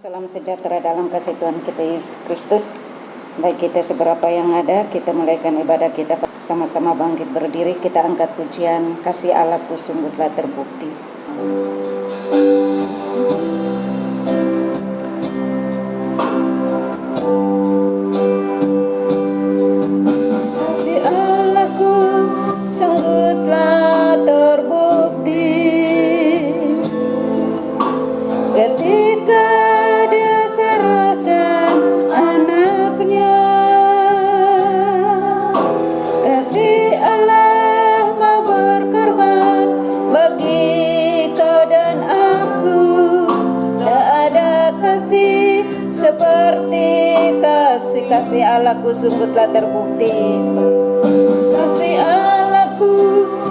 Salam sejahtera dalam kasih Tuhan kita Yesus Kristus. Baik kita seberapa yang ada, kita mulaikan ibadah kita sama-sama bangkit berdiri. Kita angkat pujian, kasih Allahku sungguh telah terbukti. Kasih Allahku sungguh telah terbukti ketika Dia serahkan anaknya. Kasih Allah mau berkorban bagi kau dan aku. Tak ada kasih seperti kasih Allahku sungguh telah terbukti. Kasih Allahku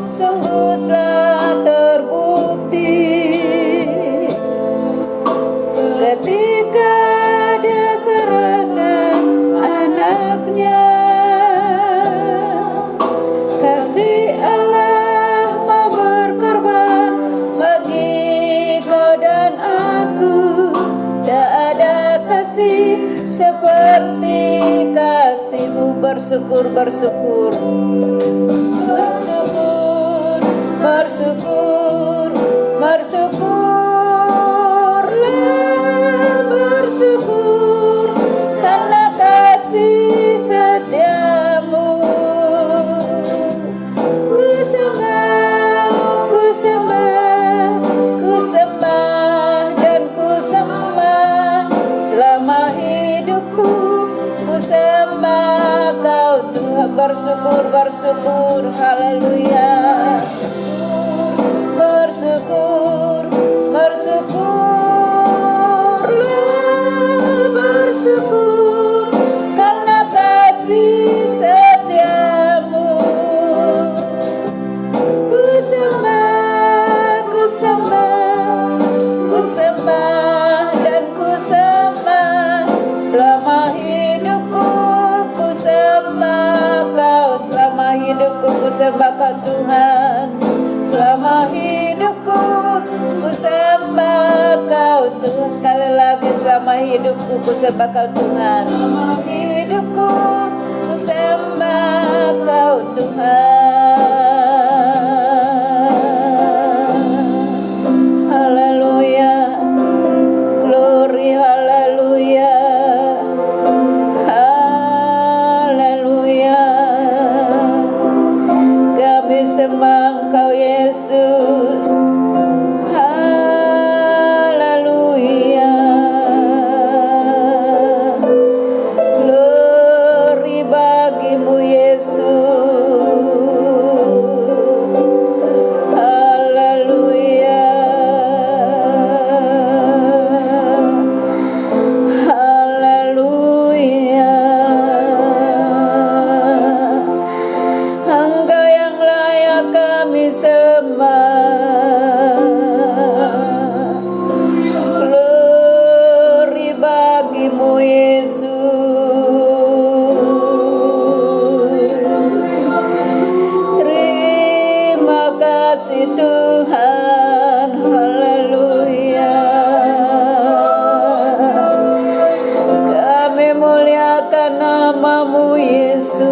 sungguh telah terbukti ketika Dia serahkan anaknya. Kasih Allah mau berkorban bagi kau dan aku. Tak ada kasih seperti kasih-Mu. Bersyukur, bersyukur, bersyukur, bersyukur, bersyukurlah, bersyukur karena kasih setia-Mu. Ku sembah, ku sembah, ku sembah dan ku sembah selama hidupku. Ku sembah Kau Tuhan. Bersyukur, bersyukur, haleluya. Bersyukur, bersyukurlah, bersyukur karena kasih setia-Mu. Ku sembah, ku sembah, ku sembah dan ku sembah selama hidupku. Ku sembah Kau selama hidupku. Ku sembah Kau Tuhan selama hidupku. Ku sembah Kau Tuhan. Sekali lagi selama hidupku. Ku sembah Kau Tuhan. Selama hidupku ku sembah Kau Tuhan. Haleluya, glory, haleluya, haleluya. Kami sembah Engkau Yesus. Haleluya. Glory bagi-Mu Yesus. Haleluya. Haleluya. Engkau yang layak kami sembah. Glory bagi-Mu Yesus. Terima kasih Tuhan. Haleluya. Kami muliakan nama-Mu Yesus.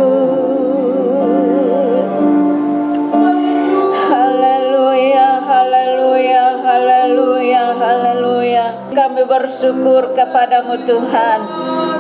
Haleluya, haleluya, haleluya, haleluya. Kami bersyukur kepada-Mu Tuhan,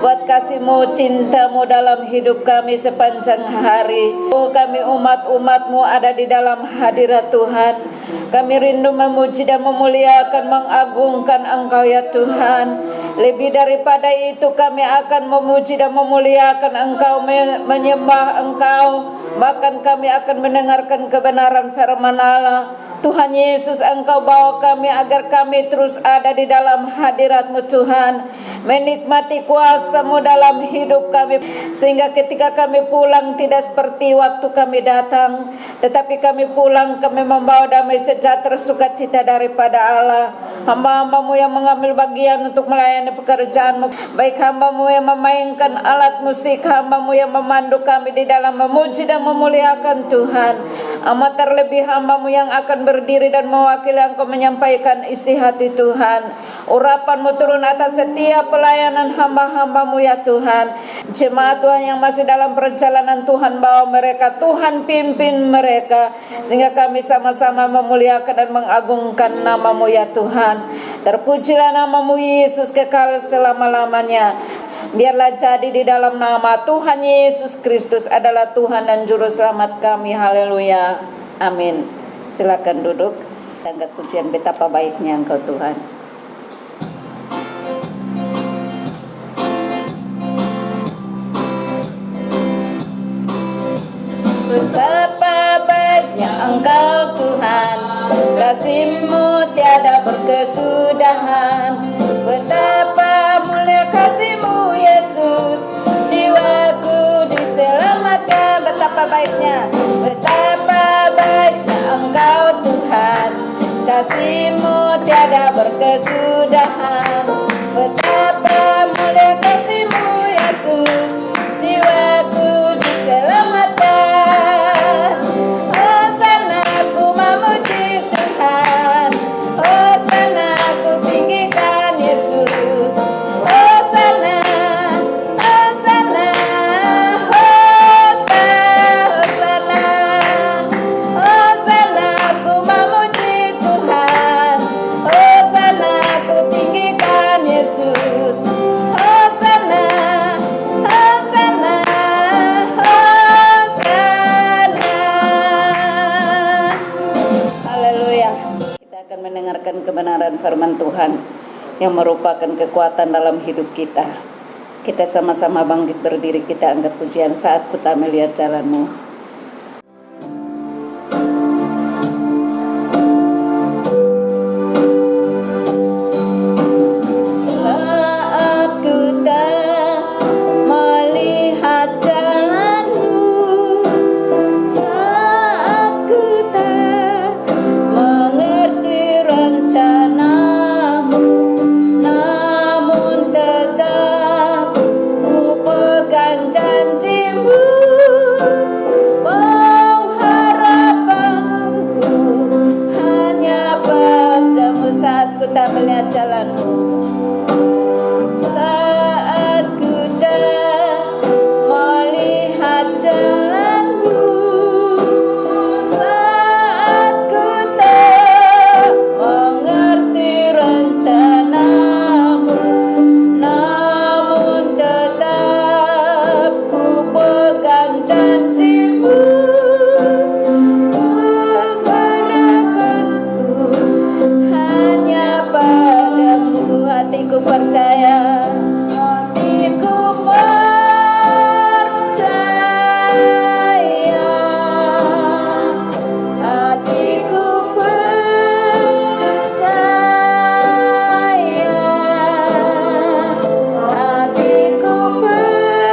buat kasih-Mu, cinta-Mu dalam hidup kami sepanjang hari. Kami umat-umat-Mu ada di dalam hadirat Tuhan. Kami rindu memuji dan memuliakan, mengagungkan Engkau ya Tuhan. Lebih daripada itu kami akan memuji dan memuliakan Engkau, menyembah Engkau. Bahkan kami akan mendengarkan kebenaran firman Allah. Tuhan Yesus, Engkau bawa kami agar kami terus ada di dalam hadirat-Mu Tuhan, menikmati kuasa-Mu dalam hidup kami, sehingga ketika kami pulang tidak seperti waktu kami datang, tetapi kami pulang, kami membawa damai sejahtera sukacita daripada Allah. Hamba-hamba-Mu yang mengambil bagian untuk melayani pekerjaan-Mu, baik hamba-Mu yang memainkan alat musik, hamba-Mu yang memandu kami di dalam memuji dan memuliakan Tuhan. Amat terlebih hamba-Mu yang akan berdiri dan mewakili Engkau menyampaikan isi hati Tuhan. Urapan-Mu turun atas setiap pelayanan hamba-hamba-Mu ya Tuhan. Jemaat Tuhan yang masih dalam perjalanan, Tuhan bawa mereka, Tuhan pimpin mereka, sehingga kami sama-sama memuliakan dan mengagungkan nama-Mu ya Tuhan. Terpujilah nama-Mu Yesus kekal selama-lamanya. Biarlah jadi di dalam nama Tuhan Yesus Kristus adalah Tuhan dan Juru Selamat kami. Haleluya. Amin. Silakan duduk. Angkat pujian, betapa baiknya Engkau Tuhan. Betapa baiknya Engkau Tuhan, kasih-Mu tiada berkesudahan. Betapa mulia kasih-Mu Yesus, jiwaku diselamatkan. Betapa baiknya Engkau Tuhan, kasih-Mu tiada berkesudahan. Betapa mulia kasih-Mu Yesus, jiwaku diselamatkan. Hosana ku memuji Tuhan, hosana ku tinggikan Yesus. Hosana, hosana, hosana, hosana ku memuji Tuhan, hosana ku tinggikan Yesus. Hosana, hosana, hosana. Haleluya. Kita akan mendengarkan kebenaran firman Tuhan yang merupakan kekuatan dalam hidup kita. Kita sama-sama bangkit berdiri, kita angkat pujian Saat Ku Tak Melihat Jalan-Mu. Saat ku tak melihat jalan-Mu, saat ku tak mengerti rencana-Mu, namun tetap ku pegang janji-Mu. Pengharapanku hanya padamu. Saat ku tak melihat jalan-Mu, saat ku tak melihat jalan-Mu, saat ku tak mengerti rencana-Mu, namun tetap ku pegang janji-Mu. Pengharapanku hanya padamu. Hatiku percaya, hatiku percaya, hatiku percaya, hatiku percaya,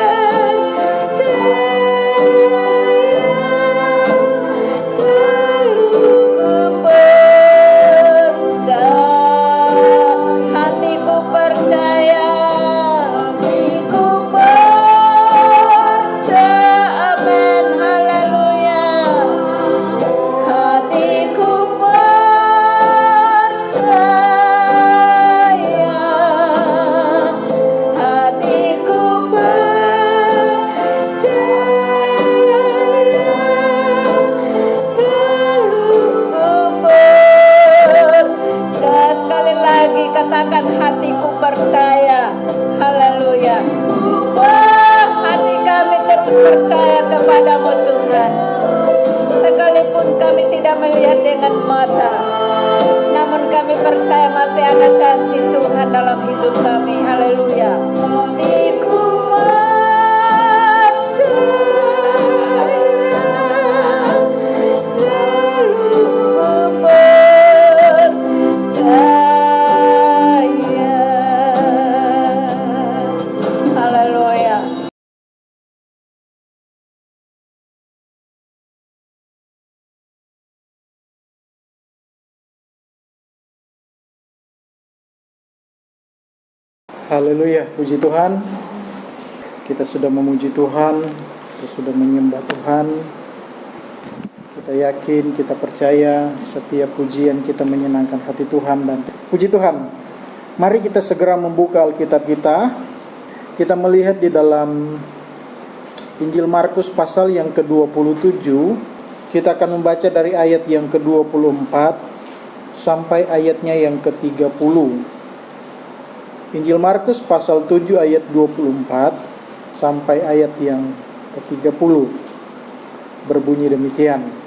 selalu ku percaya. Hatiku percaya, hatiku percaya. Amin, haleluya. Hatiku percaya, hatiku percaya, selalu ku percaya. Sekali lagi katakan, hatiku percaya. Haleluya. Wah, hati kami terus percaya kepadamu Tuhan. Sekalipun kami tidak melihat dengan mata, namun kami percaya masih ada janji Tuhan dalam hidup kami. Haleluya. Hatiku percaya, selalu ku percaya. Haleluya. Haleluya, puji Tuhan. Kita sudah memuji Tuhan, kita sudah menyembah Tuhan, kita Kita yakin, kita percaya setiap pujian kita menyenangkan hati Tuhan. Dan puji Tuhan, mari kita segera membuka Alkitab kita. Kita melihat di dalam Injil Markus pasal yang ke-27. Kita akan membaca dari ayat yang ke-24 sampai ayatnya yang ke-30. Injil Markus pasal 7 ayat 24 sampai ayat yang ke-30. Berbunyi demikian.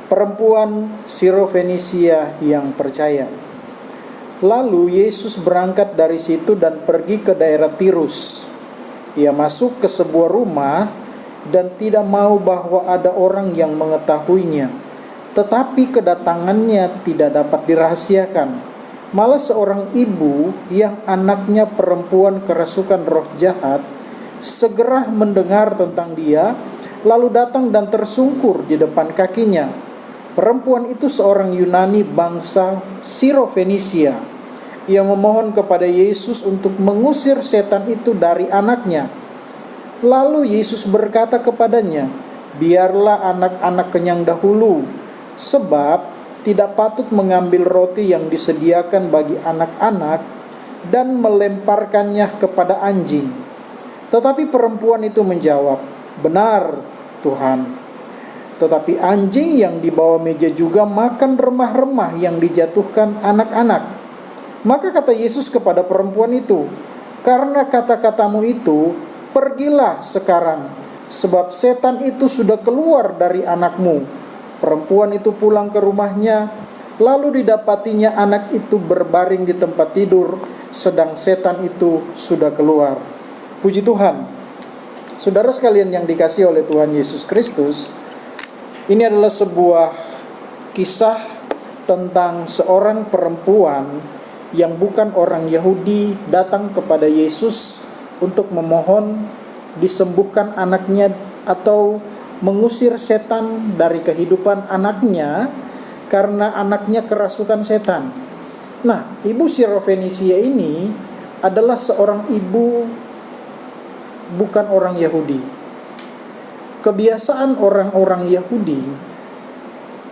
Perempuan Sirofenisia yang percaya. Lalu Yesus berangkat dari situ dan pergi ke daerah Tirus. Ia masuk ke sebuah rumah dan tidak mau bahwa ada orang yang mengetahuinya. Tetapi kedatangannya tidak dapat dirahasiakan. Malah seorang ibu yang anaknya perempuan kerasukan roh jahat segera mendengar tentang dia, lalu datang dan tersungkur di depan kakinya. Perempuan itu seorang Yunani bangsa Sirofenisia. Ia memohon kepada Yesus untuk mengusir setan itu dari anaknya. Lalu Yesus berkata kepadanya, "Biarlah anak-anak kenyang dahulu, sebab tidak patut mengambil roti yang disediakan bagi anak-anak dan melemparkannya kepada anjing." Tetapi perempuan itu menjawab, "Benar, Tuhan. Tetapi anjing yang di bawah meja juga makan remah-remah yang dijatuhkan anak-anak." Maka kata Yesus kepada perempuan itu, "Karena kata-katamu itu, pergilah sekarang, sebab setan itu sudah keluar dari anakmu." Perempuan itu pulang ke rumahnya, lalu didapatinya anak itu berbaring di tempat tidur, sedang setan itu sudah keluar. Puji Tuhan. Saudara sekalian yang dikasihi oleh Tuhan Yesus Kristus, ini adalah sebuah kisah tentang seorang perempuan yang bukan orang Yahudi datang kepada Yesus untuk memohon disembuhkan anaknya atau mengusir setan dari kehidupan anaknya karena anaknya kerasukan setan. Nah, ibu Sirofenisia ini adalah seorang ibu bukan orang Yahudi. Kebiasaan orang-orang Yahudi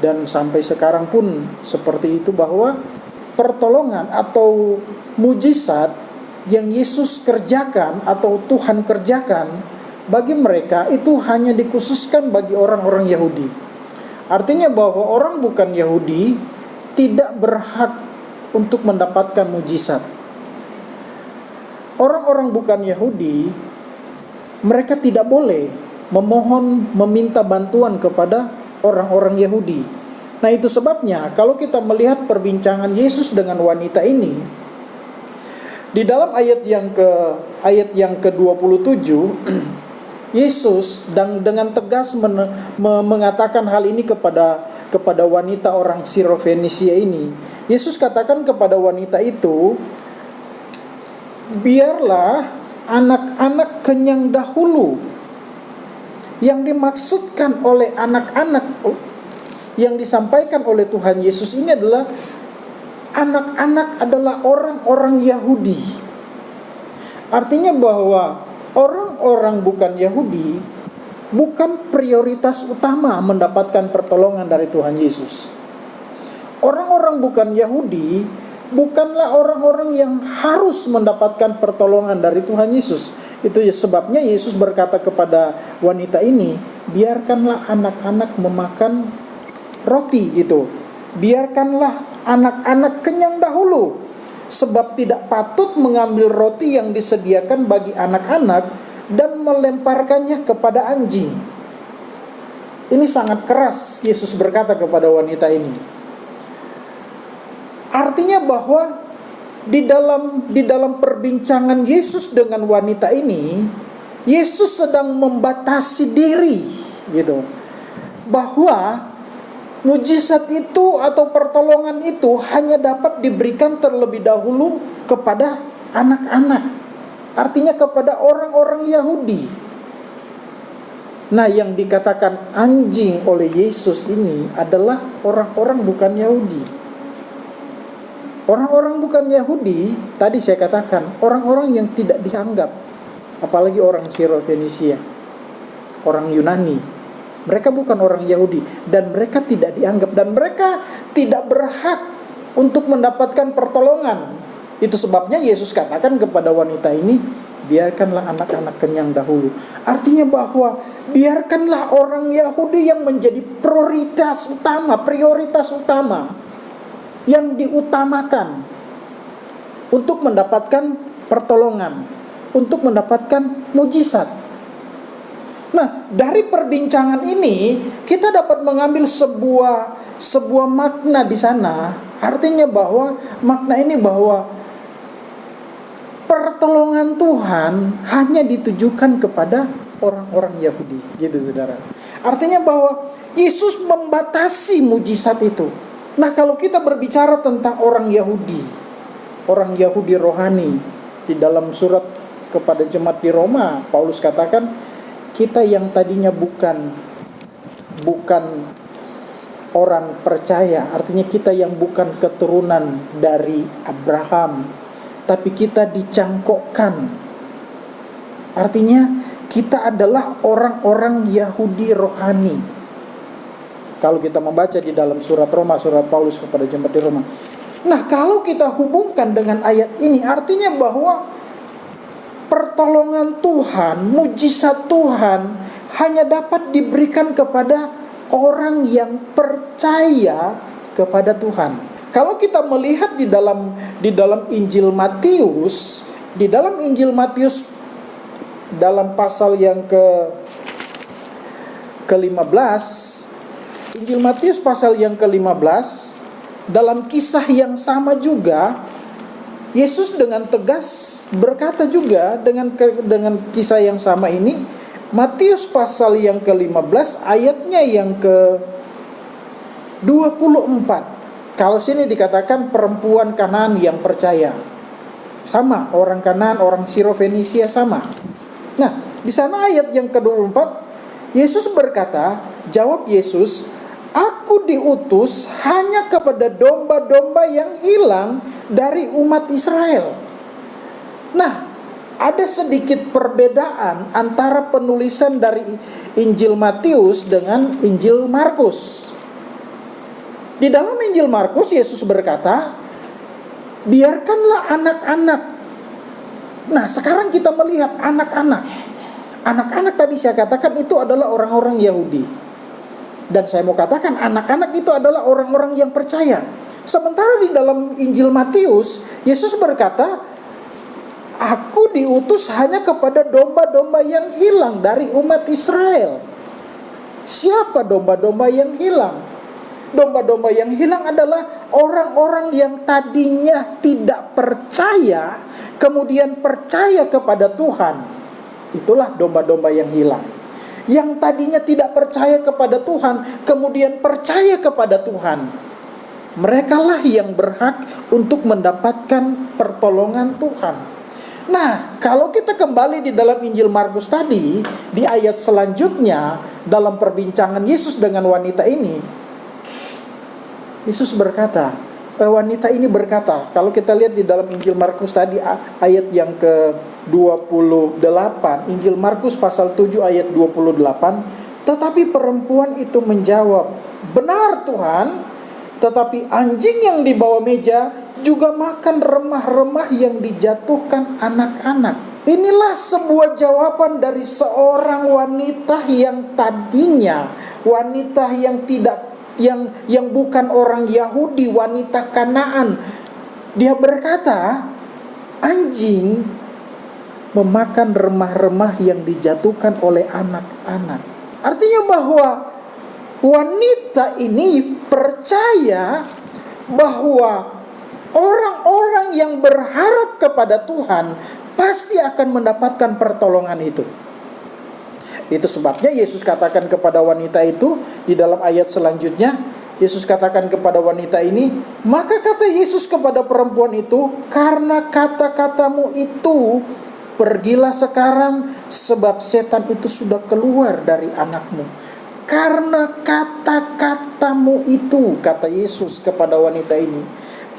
dan sampai sekarang pun seperti itu, bahwa pertolongan atau mujizat yang Yesus kerjakan atau Tuhan kerjakan bagi mereka itu hanya dikhususkan bagi orang-orang Yahudi. Artinya bahwa orang bukan Yahudi tidak berhak untuk mendapatkan mujizat. Orang-orang bukan Yahudi, mereka tidak boleh memohon, meminta bantuan kepada orang-orang Yahudi. Nah, itu sebabnya kalau kita melihat perbincangan Yesus dengan wanita ini, di dalam ayat yang ke-27, Yesus dengan tegas mengatakan hal ini kepada wanita orang Sirofenisia ini. Yesus katakan kepada wanita itu, "Biarlah anak-anak kenyang dahulu." Yang dimaksudkan oleh anak-anak yang disampaikan oleh Tuhan Yesus ini adalah anak-anak adalah orang-orang Yahudi. Artinya bahwa orang-orang bukan Yahudi bukan prioritas utama mendapatkan pertolongan dari Tuhan Yesus. Orang-orang bukan Yahudi bukanlah orang-orang yang harus mendapatkan pertolongan dari Tuhan Yesus. Itu sebabnya Yesus berkata kepada wanita ini, "Biarkanlah anak-anak memakan roti," gitu. "Biarkanlah anak-anak kenyang dahulu, sebab tidak patut mengambil roti yang disediakan bagi anak-anak dan melemparkannya kepada anjing." Ini sangat keras Yesus berkata kepada wanita ini. Artinya bahwa di dalam perbincangan Yesus dengan wanita ini, Yesus sedang membatasi diri, gitu. Bahwa mujizat itu atau pertolongan itu hanya dapat diberikan terlebih dahulu kepada anak-anak. Artinya kepada orang-orang Yahudi. Nah, yang dikatakan anjing oleh Yesus ini adalah orang-orang bukan Yahudi. Orang-orang bukan Yahudi, tadi saya katakan, orang-orang yang tidak dianggap, apalagi orang Sirofenisia, orang Yunani. Mereka bukan orang Yahudi dan mereka tidak dianggap dan mereka tidak berhak untuk mendapatkan pertolongan. Itu sebabnya Yesus katakan kepada wanita ini, biarkanlah anak-anak kenyang dahulu. Artinya bahwa biarkanlah orang Yahudi yang menjadi prioritas utama yang diutamakan untuk mendapatkan pertolongan, untuk mendapatkan mujizat. Nah, dari perbincangan ini kita dapat mengambil sebuah makna di sana. Artinya bahwa makna ini bahwa pertolongan Tuhan hanya ditujukan kepada orang-orang Yahudi, gitu saudara. Artinya bahwa Yesus membatasi mujizat itu. Nah, kalau kita berbicara tentang orang Yahudi rohani, di dalam surat kepada jemaat di Roma, Paulus katakan, kita yang tadinya bukan orang percaya, artinya kita yang bukan keturunan dari Abraham, tapi kita dicangkokkan. Artinya kita adalah orang-orang Yahudi rohani. Kalau kita membaca di dalam surat Paulus kepada jemaat di Roma. Nah, kalau kita hubungkan dengan ayat ini, artinya bahwa pertolongan Tuhan, mujizat Tuhan hanya dapat diberikan kepada orang yang percaya kepada Tuhan. Kalau kita melihat di dalam Injil Matius, dalam pasal yang ke-15, Injil Matius pasal yang ke-15, dalam kisah yang sama juga Yesus dengan tegas berkata juga dengan kisah yang sama ini. Matius pasal yang ke-15 ayatnya yang ke-24. Kalau sini dikatakan perempuan Kanaan yang percaya. Sama, orang Kanaan, orang Sirofenisia sama. Nah, di sana ayat yang ke-24 Yesus berkata, jawab Yesus, aku diutus hanya kepada domba-domba yang hilang dari umat Israel. Nah, ada sedikit perbedaan antara penulisan dari Injil Matius dengan Injil Markus. Di dalam Injil Markus, Yesus berkata, biarkanlah anak-anak. Nah, sekarang kita melihat anak-anak. Anak-anak tadi saya katakan itu adalah orang-orang Yahudi. Dan saya mau katakan anak-anak itu adalah orang-orang yang percaya. Sementara di dalam Injil Matius, Yesus berkata, aku diutus hanya kepada domba-domba yang hilang dari umat Israel. Siapa domba-domba yang hilang? Domba-domba yang hilang adalah orang-orang yang tadinya tidak percaya, kemudian percaya kepada Tuhan. Itulah domba-domba yang hilang. Yang tadinya tidak percaya kepada Tuhan, kemudian percaya kepada Tuhan. Merekalah yang berhak untuk mendapatkan pertolongan Tuhan. Nah, kalau kita kembali di dalam Injil Markus tadi, di ayat selanjutnya, dalam perbincangan Yesus dengan wanita ini, Yesus berkata, wanita ini berkata, kalau kita lihat di dalam Injil Markus tadi ayat yang ke-28, Injil Markus pasal 7 ayat 28, tetapi perempuan itu menjawab, benar Tuhan, tetapi anjing yang di bawah meja juga makan remah-remah yang dijatuhkan anak-anak. Inilah sebuah jawaban dari seorang wanita yang tadinya wanita yang bukan orang Yahudi, wanita Kanaan. Dia berkata, anjing memakan remah-remah yang dijatuhkan oleh anak-anak. Artinya bahwa wanita ini percaya bahwa orang-orang yang berharap kepada Tuhan pasti akan mendapatkan pertolongan itu. Itu sebabnya Yesus katakan kepada wanita itu di dalam ayat selanjutnya, Yesus katakan kepada wanita ini, maka kata Yesus kepada perempuan itu, karena kata-katamu itu, pergilah sekarang sebab setan itu sudah keluar dari anakmu. Karena kata-katamu itu, kata Yesus kepada wanita ini,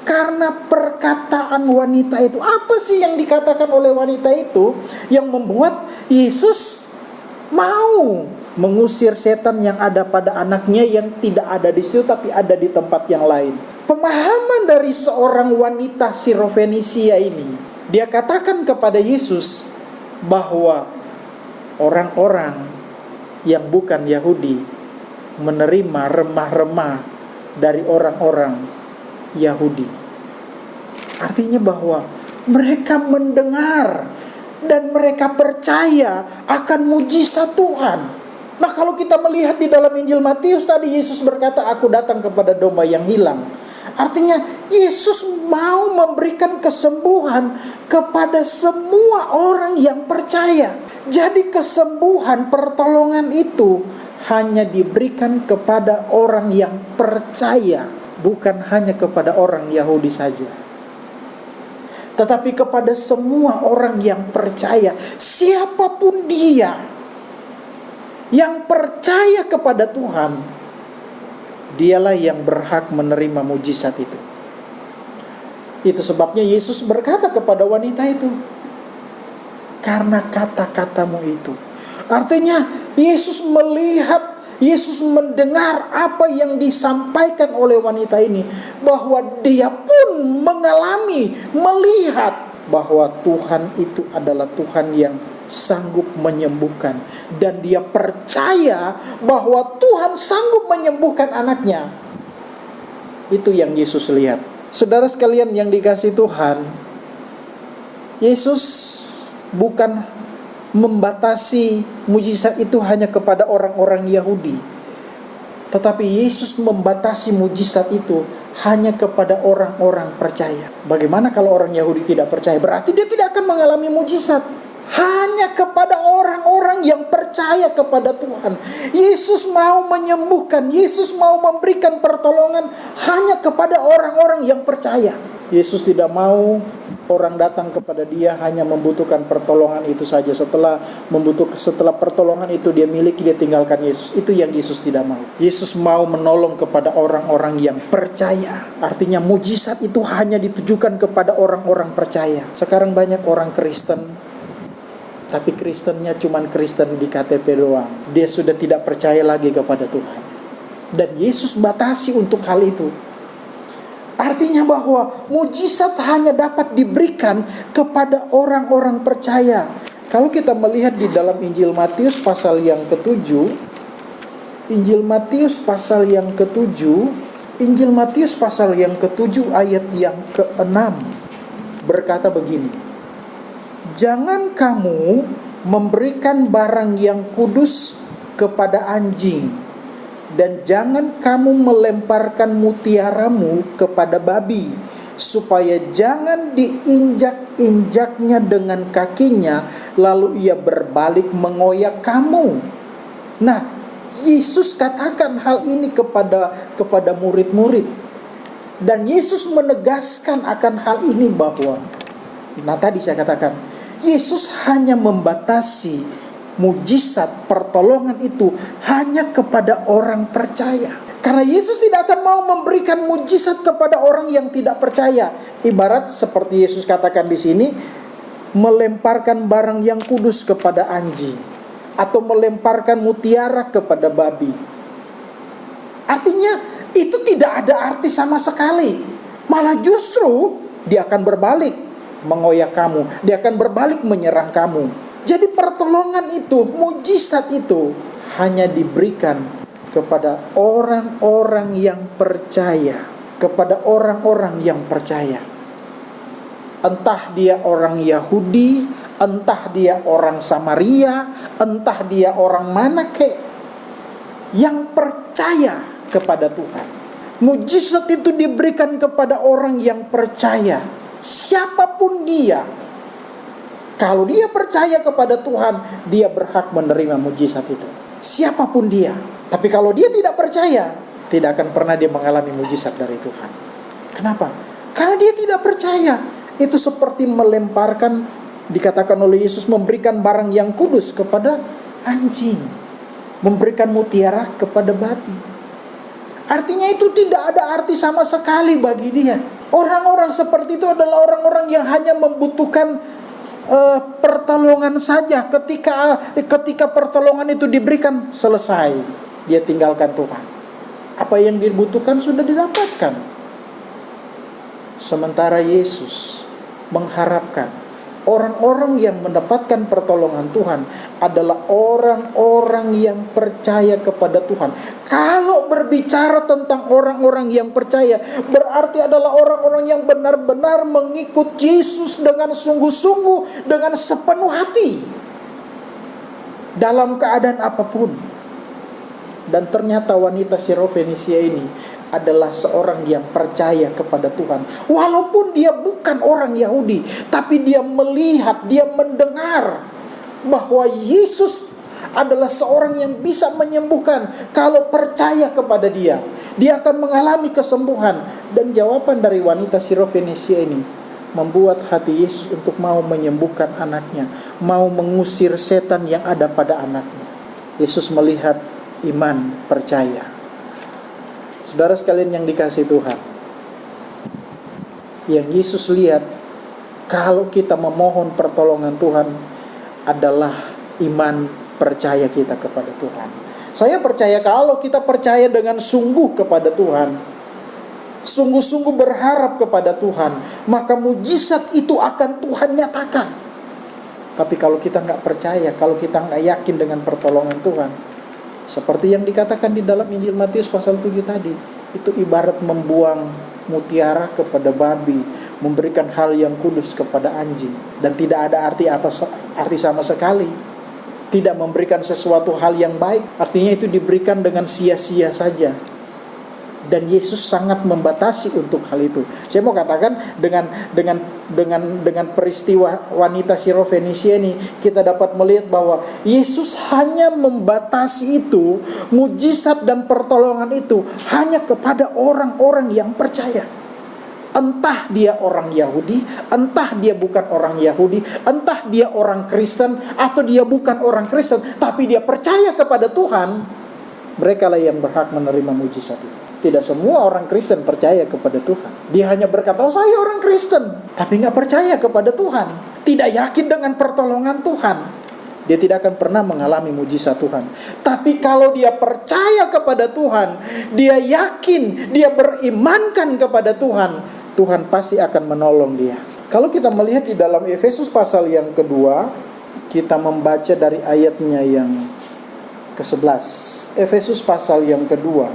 karena perkataan wanita itu. Apa sih yang dikatakan oleh wanita itu yang membuat Yesus mau mengusir setan yang ada pada anaknya yang tidak ada di situ tapi ada di tempat yang lain. Pemahaman dari seorang wanita Sirofenisia ini, dia katakan kepada Yesus bahwa orang-orang yang bukan Yahudi menerima remah-remah dari orang-orang Yahudi. Artinya bahwa mereka mendengar dan mereka percaya akan mujizat Tuhan. Nah, kalau kita melihat di dalam Injil Matius tadi, Yesus berkata, "Aku datang kepada domba yang hilang." Artinya Yesus mau memberikan kesembuhan kepada semua orang yang percaya. Jadi kesembuhan, pertolongan itu hanya diberikan kepada orang yang percaya, bukan hanya kepada orang Yahudi saja, tetapi kepada semua orang yang percaya. Siapapun dia yang percaya kepada Tuhan, dialah yang berhak menerima mujizat itu. Itu sebabnya Yesus berkata kepada wanita itu, "Karena kata-katamu itu." Artinya Yesus melihat, Yesus mendengar apa yang disampaikan oleh wanita ini, bahwa dia pun mengalami, melihat bahwa Tuhan itu adalah Tuhan yang sanggup menyembuhkan, dan dia percaya bahwa Tuhan sanggup menyembuhkan anaknya. Itu yang Yesus lihat. Saudara sekalian yang dikasihi Tuhan, Yesus bukan membatasi mujizat itu hanya kepada orang-orang Yahudi, tetapi Yesus membatasi mujizat itu hanya kepada orang-orang percaya. Bagaimana kalau orang Yahudi tidak percaya? Berarti dia tidak akan mengalami mujizat. Hanya kepada orang-orang yang percaya kepada Tuhan. Yesus mau menyembuhkan, Yesus mau memberikan pertolongan hanya kepada orang-orang yang percaya. Yesus tidak mau orang datang kepada dia hanya membutuhkan pertolongan itu saja. Setelah pertolongan itu dia miliki, dia tinggalkan Yesus. Itu yang Yesus tidak mau. Yesus mau menolong kepada orang-orang yang percaya. Artinya mujizat itu hanya ditujukan kepada orang-orang percaya. Sekarang banyak orang Kristen, tapi Kristennya cuman Kristen di KTP doang. Dia sudah tidak percaya lagi kepada Tuhan. Dan Yesus batasi untuk hal itu. Artinya bahwa mujizat hanya dapat diberikan kepada orang-orang percaya. Kalau kita melihat di dalam Injil Matius pasal yang ke-7, Injil Matius pasal yang ke-7, Injil Matius pasal yang ke-7 ayat yang ke-6 berkata begini, "Jangan kamu memberikan barang yang kudus kepada anjing, dan jangan kamu melemparkan mutiaramu kepada babi, supaya jangan diinjak-injaknya dengan kakinya, lalu ia berbalik mengoyak kamu." Nah, Yesus katakan hal ini kepada murid-murid. Dan Yesus menegaskan akan hal ini bahwa, nah tadi saya katakan, Yesus hanya membatasi mujizat pertolongan itu hanya kepada orang percaya. Karena Yesus tidak akan mau memberikan mujizat kepada orang yang tidak percaya. Ibarat seperti Yesus katakan di sini, melemparkan barang yang kudus kepada anjing, atau melemparkan mutiara kepada babi. Artinya itu tidak ada arti sama sekali. Malah justru dia akan berbalik mengoyak kamu, dia akan berbalik menyerang kamu. Jadi pertolongan itu, mujizat itu hanya diberikan kepada orang-orang yang percaya, kepada orang-orang yang percaya. Entah dia orang Yahudi, entah dia orang Samaria, entah dia orang mana kek, yang percaya kepada Tuhan. Mujizat itu diberikan kepada orang yang percaya, siapapun dia. Kalau dia percaya kepada Tuhan, dia berhak menerima mujizat itu. Siapapun dia. Tapi kalau dia tidak percaya, tidak akan pernah dia mengalami mujizat dari Tuhan. Kenapa? Karena dia tidak percaya. Itu seperti melemparkan, dikatakan oleh Yesus, memberikan barang yang kudus kepada anjing, memberikan mutiara kepada babi. Artinya itu tidak ada arti sama sekali bagi dia. Orang-orang seperti itu adalah orang-orang yang hanya membutuhkan pertolongan saja. Ketika pertolongan itu diberikan, selesai, dia tinggalkan Tuhan. Apa yang dibutuhkan sudah didapatkan. Sementara Yesus mengharapkan orang-orang yang mendapatkan pertolongan Tuhan adalah orang-orang yang percaya kepada Tuhan. Kalau berbicara tentang orang-orang yang percaya, berarti adalah orang-orang yang benar-benar mengikut Yesus dengan sungguh-sungguh, dengan sepenuh hati, dalam keadaan apapun. Dan ternyata wanita Sirofenisia ini adalah seorang yang percaya kepada Tuhan. Walaupun dia bukan orang Yahudi, tapi dia melihat, dia mendengar bahwa Yesus adalah seorang yang bisa menyembuhkan. Kalau percaya kepada dia, dia akan mengalami kesembuhan. Dan jawaban dari wanita Sirofenisia ini membuat hati Yesus untuk mau menyembuhkan anaknya, mau mengusir setan yang ada pada anaknya. Yesus melihat iman, percaya. Saudara sekalian yang dikasihi Tuhan, yang Yesus lihat, kalau kita memohon pertolongan Tuhan adalah iman, percaya kita kepada Tuhan. Saya percaya kalau kita percaya dengan sungguh kepada Tuhan, sungguh-sungguh berharap kepada Tuhan, maka mujizat itu akan Tuhan nyatakan. Tapi kalau kita nggak percaya, kalau kita nggak yakin dengan pertolongan Tuhan, seperti yang dikatakan di dalam Injil Matius pasal 7 tadi, itu ibarat membuang mutiara kepada babi, memberikan hal yang kudus kepada anjing, dan tidak ada arti sama sekali. Tidak memberikan sesuatu hal yang baik, artinya itu diberikan dengan sia-sia saja. Dan Yesus sangat membatasi untuk hal itu. Saya mau katakan dengan peristiwa wanita Sirofenisia ini, kita dapat melihat bahwa Yesus hanya membatasi itu, mujizat dan pertolongan itu hanya kepada orang-orang yang percaya. Entah dia orang Yahudi, entah dia bukan orang Yahudi, entah dia orang Kristen atau dia bukan orang Kristen, tapi dia percaya kepada Tuhan, merekalah yang berhak menerima mujizat itu. Tidak semua orang Kristen percaya kepada Tuhan. Dia hanya berkata, saya orang Kristen, tapi gak percaya kepada Tuhan, tidak yakin dengan pertolongan Tuhan. Dia tidak akan pernah mengalami mujizat Tuhan. Tapi kalau dia percaya kepada Tuhan, dia yakin, dia berimankan kepada Tuhan, Tuhan pasti akan menolong dia. Kalau kita melihat di dalam Efesus pasal yang kedua, kita membaca dari ayatnya yang ke-11. Efesus pasal yang kedua,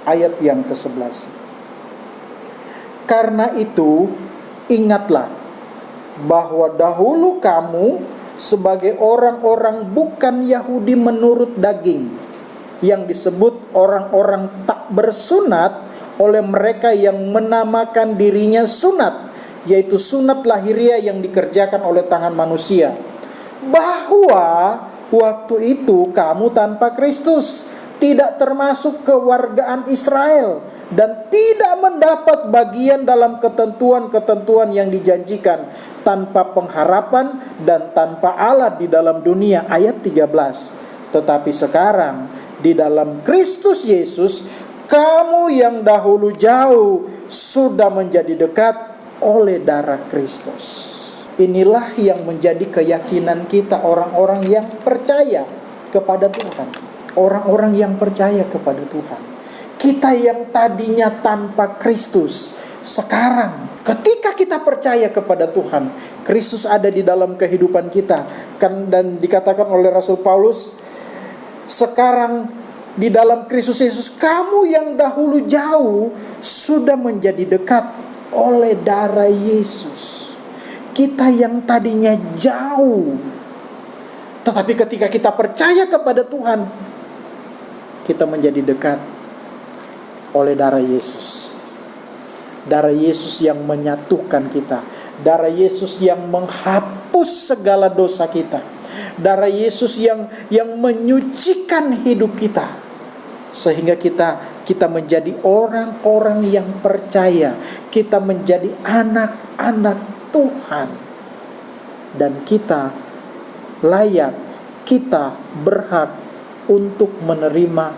ayat yang ke-11. Karena itu, ingatlah bahwa dahulu kamu sebagai orang-orang bukan Yahudi menurut daging, yang disebut orang-orang tak bersunat oleh mereka yang menamakan dirinya sunat, yaitu sunat lahiriah yang dikerjakan oleh tangan manusia. Bahwa waktu itu kamu tanpa Kristus, tidak termasuk kewargaan Israel, dan tidak mendapat bagian dalam ketentuan-ketentuan yang dijanjikan, tanpa pengharapan dan tanpa Allah di dalam dunia. Ayat 13. Tetapi sekarang di dalam Kristus Yesus, kamu yang dahulu jauh sudah menjadi dekat oleh darah Kristus. Inilah yang menjadi keyakinan kita, orang-orang yang percaya kepada Tuhan, orang-orang yang percaya kepada Tuhan. Kita yang tadinya tanpa Kristus, sekarang ketika kita percaya kepada Tuhan, Kristus ada di dalam kehidupan kita. Dan dikatakan oleh Rasul Paulus, sekarang di dalam Kristus Yesus, kamu yang dahulu jauh sudah menjadi dekat oleh darah Yesus. Kita yang tadinya jauh, tetapi ketika kita percaya kepada Tuhan, kita menjadi dekat oleh darah Yesus. Darah Yesus yang menyatukan kita, darah Yesus yang menghapus segala dosa kita, darah Yesus yang menyucikan hidup kita, sehingga kita menjadi orang-orang yang percaya, kita menjadi anak-anak Tuhan, dan kita layak, kita berhak untuk menerima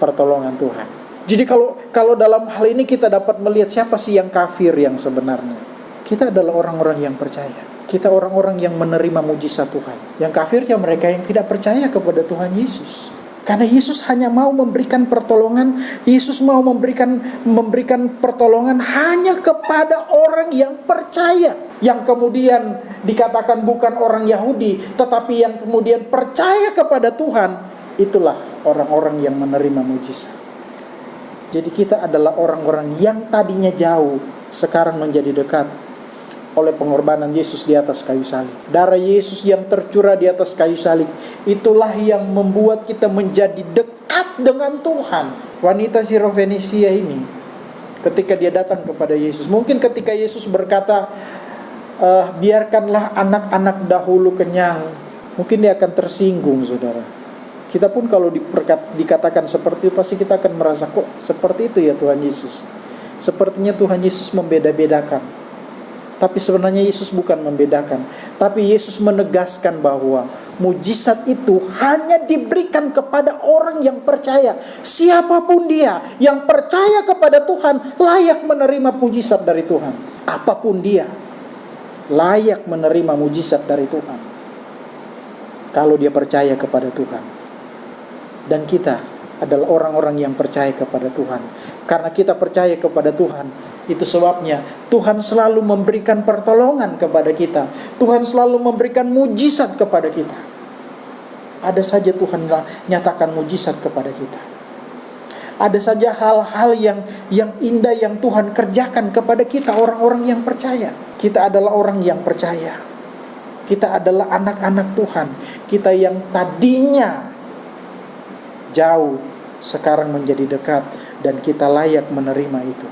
pertolongan Tuhan. Jadi kalau dalam hal ini kita dapat melihat siapa sih yang kafir yang sebenarnya. Kita adalah orang-orang yang percaya. Kita orang-orang yang menerima mujizat Tuhan. Yang kafirnya mereka yang tidak percaya kepada Tuhan Yesus. Karena Yesus hanya mau memberikan pertolongan, Yesus mau memberikan pertolongan hanya kepada orang yang percaya. Yang kemudian dikatakan bukan orang Yahudi, tetapi yang kemudian percaya kepada Tuhan, itulah orang-orang yang menerima mujizat. Jadi kita adalah orang-orang yang tadinya jauh, sekarang menjadi dekat oleh pengorbanan Yesus di atas kayu salib. Darah Yesus yang tercurah di atas kayu salib, itulah yang membuat kita menjadi dekat dengan Tuhan. Wanita Sirofenisia ini, ketika dia datang kepada Yesus, mungkin ketika Yesus berkata, biarkanlah anak-anak dahulu kenyang, mungkin dia akan tersinggung, saudara. Kita pun kalau dikatakan seperti itu, pasti kita akan merasa, kok seperti itu ya Tuhan Yesus. Sepertinya Tuhan Yesus membeda-bedakan. Tapi sebenarnya Yesus bukan membedakan, tapi Yesus menegaskan bahwa mujizat itu hanya diberikan kepada orang yang percaya. Siapapun dia yang percaya kepada Tuhan layak menerima mujizat dari Tuhan. Apapun dia layak menerima mujizat dari Tuhan, kalau dia percaya kepada Tuhan. Dan kita adalah orang-orang yang percaya kepada Tuhan. Karena kita percaya kepada Tuhan, itu sebabnya Tuhan selalu memberikan pertolongan kepada kita. Tuhan selalu memberikan mujizat kepada kita. Ada saja Tuhan nyatakan mujizat kepada kita. Ada saja hal-hal yang indah yang Tuhan kerjakan kepada kita, orang-orang yang percaya. Kita adalah orang yang percaya. Kita adalah anak-anak Tuhan. Kita yang tadinya jauh, sekarang menjadi dekat, dan kita layak menerima itu.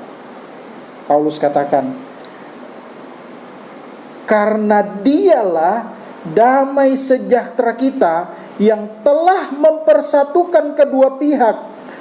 Paulus katakan, karena dialah damai sejahtera kita yang telah mempersatukan kedua pihak,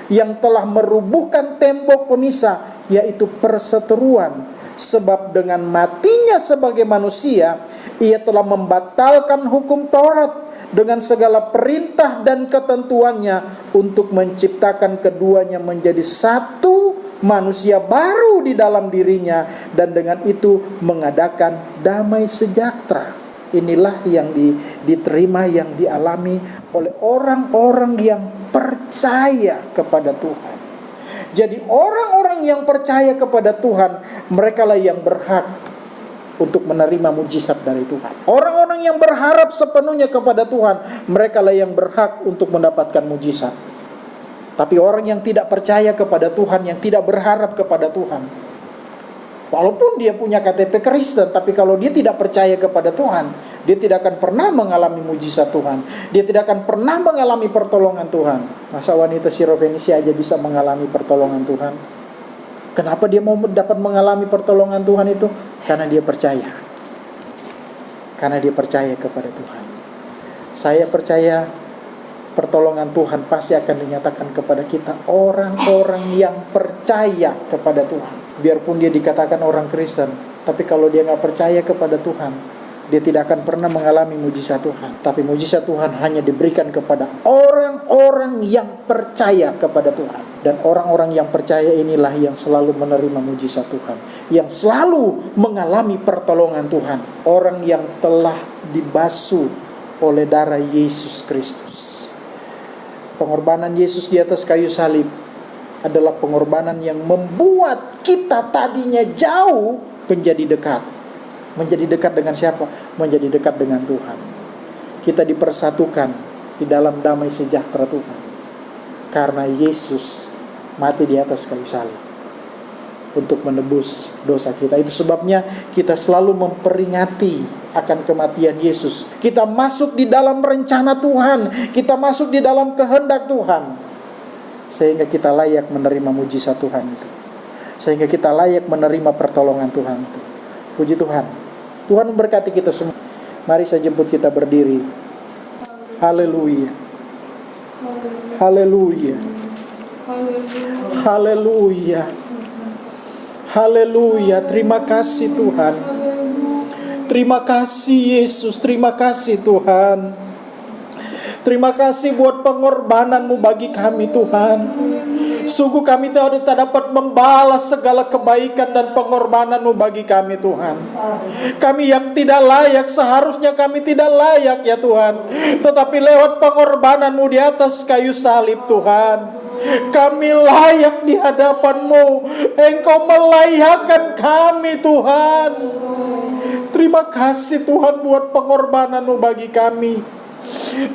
yang telah merubuhkan tembok pemisah, yaitu perseteruan. Sebab dengan matinya sebagai manusia, ia telah membatalkan hukum Taurat dengan segala perintah dan ketentuannya, untuk menciptakan keduanya menjadi satu manusia baru di dalam dirinya, dan dengan itu mengadakan damai sejahtera. Inilah yang diterima, yang dialami oleh orang-orang yang percaya kepada Tuhan. Jadi orang-orang yang percaya kepada Tuhan, merekalah yang berhak untuk menerima mujizat dari Tuhan. Orang-orang yang berharap sepenuhnya kepada Tuhan, merekalah yang berhak untuk mendapatkan mujizat. Tapi orang yang tidak percaya kepada Tuhan, yang tidak berharap kepada Tuhan, walaupun dia punya KTP Kristen, tapi kalau dia tidak percaya kepada Tuhan, dia tidak akan pernah mengalami mujizat Tuhan. Dia tidak akan pernah mengalami pertolongan Tuhan. Masa wanita Sirofenisia aja bisa mengalami pertolongan Tuhan? Kenapa dia mau dapat mengalami pertolongan Tuhan itu? Karena dia percaya. Karena dia percaya kepada Tuhan. Saya percaya pertolongan Tuhan pasti akan dinyatakan kepada kita, orang-orang yang percaya kepada Tuhan. Biarpun dia dikatakan orang Kristen, tapi kalau dia gak percaya kepada Tuhan, dia tidak akan pernah mengalami mujizat Tuhan. Tapi mujizat Tuhan hanya diberikan kepada orang-orang yang percaya kepada Tuhan. Dan orang-orang yang percaya inilah yang selalu menerima mujizat Tuhan, yang selalu mengalami pertolongan Tuhan. Orang yang telah dibasuh oleh darah Yesus Kristus. Pengorbanan Yesus di atas kayu salib adalah pengorbanan yang membuat kita tadinya jauh menjadi dekat. Menjadi dekat dengan siapa? Menjadi dekat dengan Tuhan. Kita dipersatukan di dalam damai sejahtera Tuhan, karena Yesus mati di atas kayu salib untuk menebus dosa kita. Itu sebabnya kita selalu memperingati akan kematian Yesus. Kita masuk di dalam rencana Tuhan, kita masuk di dalam kehendak Tuhan, sehingga kita layak menerima mujizat Tuhan itu, sehingga kita layak menerima pertolongan Tuhan itu. Puji Tuhan. Tuhan memberkati kita semua. Mari saya jemput kita berdiri. Haleluya. Haleluya. Haleluya. Haleluya. Terima kasih Tuhan. Terima kasih Yesus. Terima kasih Tuhan. Terima kasih buat pengorbanan-Mu bagi kami Tuhan. Sungguh kami tak dapat membalas segala kebaikan dan pengorbanan-Mu bagi kami Tuhan. Kami yang tidak layak, seharusnya kami tidak layak ya Tuhan. Tetapi lewat pengorbanan-Mu di atas kayu salib Tuhan, kami layak di hadapan-Mu. Engkau melayakkan kami Tuhan. Terima kasih Tuhan buat pengorbanan-Mu bagi kami.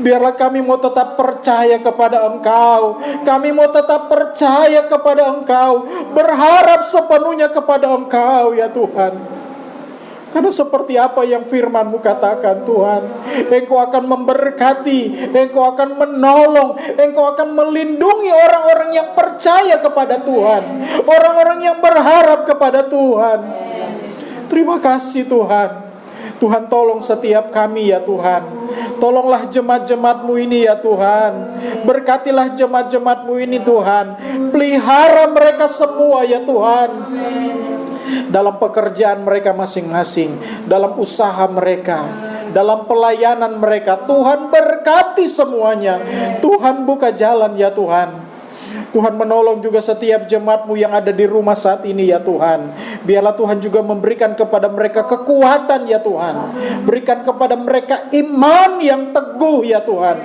Biarlah kami mau tetap percaya kepada Engkau. Kami mau tetap percaya kepada Engkau, berharap sepenuhnya kepada Engkau ya Tuhan. Karena seperti apa yang firman-Mu katakan Tuhan, Engkau akan memberkati, Engkau akan menolong, Engkau akan melindungi orang-orang yang percaya kepada Tuhan, orang-orang yang berharap kepada Tuhan. Terima kasih Tuhan. Tuhan tolong setiap kami ya Tuhan. Tolonglah jemaat-jemaat-Mu ini ya Tuhan. Berkatilah jemaat-jemaat-Mu ini Tuhan. Pelihara mereka semua ya Tuhan. Dalam pekerjaan mereka masing-masing, dalam usaha mereka, dalam pelayanan mereka, Tuhan berkati semuanya. Tuhan buka jalan ya Tuhan. Tuhan menolong juga setiap jemaat-Mu yang ada di rumah saat ini ya Tuhan. Biarlah Tuhan juga memberikan kepada mereka kekuatan ya Tuhan. Berikan kepada mereka iman yang teguh ya Tuhan,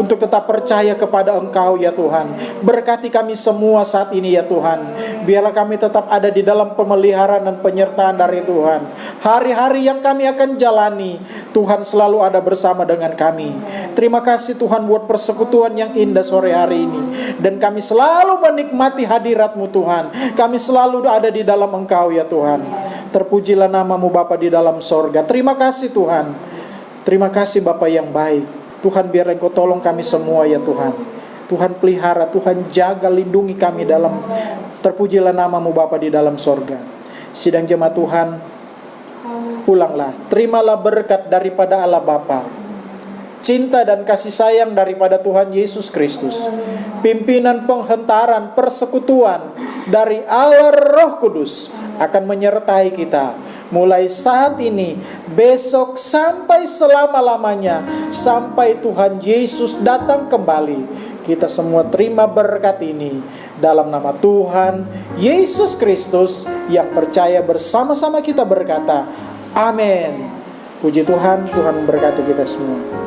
untuk tetap percaya kepada Engkau ya Tuhan. Berkati kami semua saat ini ya Tuhan. Biarlah kami tetap ada di dalam pemeliharaan dan penyertaan dari Tuhan. Hari-hari yang kami akan jalani, Tuhan selalu ada bersama dengan kami. Terima kasih Tuhan buat persekutuan yang indah sore hari ini. Dan kami selalu menikmati hadirat-Mu Tuhan. Kami selalu ada di dalam Engkau ya Tuhan. Terpujilah nama-Mu Bapa di dalam sorga. Terima kasih Tuhan. Terima kasih Bapa yang baik. Tuhan biar Engkau tolong kami semua ya Tuhan. Tuhan pelihara, Tuhan jaga, lindungi kami dalam. Terpujilah nama-Mu Bapa di dalam sorga. Sidang jemaat Tuhan, pulanglah. Terimalah berkat daripada Allah Bapa, cinta dan kasih sayang daripada Tuhan Yesus Kristus, pimpinan penghentaran persekutuan dari Allah Roh Kudus akan menyertai kita mulai saat ini, besok, sampai selama-lamanya, sampai Tuhan Yesus datang kembali. Kita semua terima berkat ini dalam nama Tuhan Yesus Kristus, yang percaya bersama-sama kita berkata, amin. Puji Tuhan, Tuhan memberkati kita semua.